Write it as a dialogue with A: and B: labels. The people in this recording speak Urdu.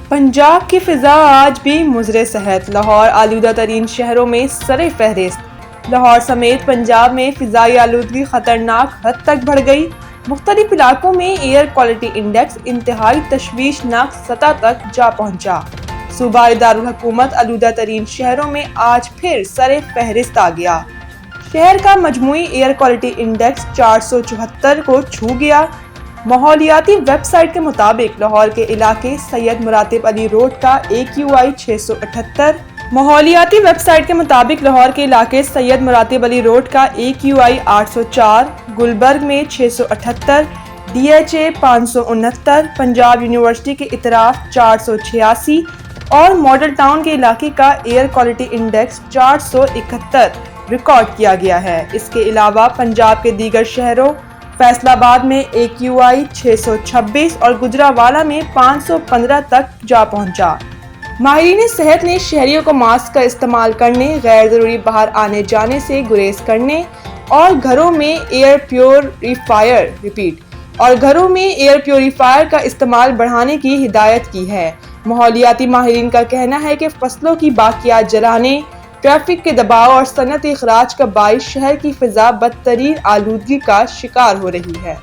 A: پنجاب کی فضا آج بھی مضر صحت، لاہور آلودہ ترین شہروں میں سر فہرست۔ لاہور سمیت پنجاب میں فضائی آلودگی خطرناک حد تک بڑھ گئی۔ مختلف علاقوں میں ایئر کوالٹی انڈیکس انتہائی تشویشناک سطح تک جا پہنچا۔ صوبائی دارالحکومت آلودہ ترین شہروں میں آج پھر سر فہرست آ گیا۔ شہر کا مجموعی ایئر کوالٹی انڈیکس 474 کو چھو گیا۔ ماحولیاتی ویب سائٹ کے مطابق لاہور کے علاقے سید مراتب علی روڈ کا AQI 678، ماحولیاتی ویب سائٹ کے مطابق لاہور کے علاقے سید مراتب علی روڈ کا AQI 804، گلبرگ میں 678، DHA 569، پنجاب یونیورسٹی کے اطراف 486 اور ماڈل ٹاؤن کے علاقے کا ایئر کوالٹی انڈیکس 471 ریکارڈ کیا گیا ہے۔ اس کے علاوہ پنجاب کے دیگر شہروں فیصل آباد میں AQI 626 اور گجرانوالہ میں 515 تک جا پہنچا۔ ماہرین صحت نے شہریوں کو ماسک کا استعمال کرنے، غیر ضروری باہر آنے جانے سے گریز کرنے اور گھروں میں ایئر پیوریفائر کا استعمال بڑھانے کی ہدایت کی ہے۔ ماحولیاتی ماہرین کا کہنا ہے کہ فصلوں کی باقیات جلانے، ٹریفک کے دباؤ اور صنعتی اخراج کا باعث شہر کی فضا بدترین آلودگی کا شکار ہو رہی ہے۔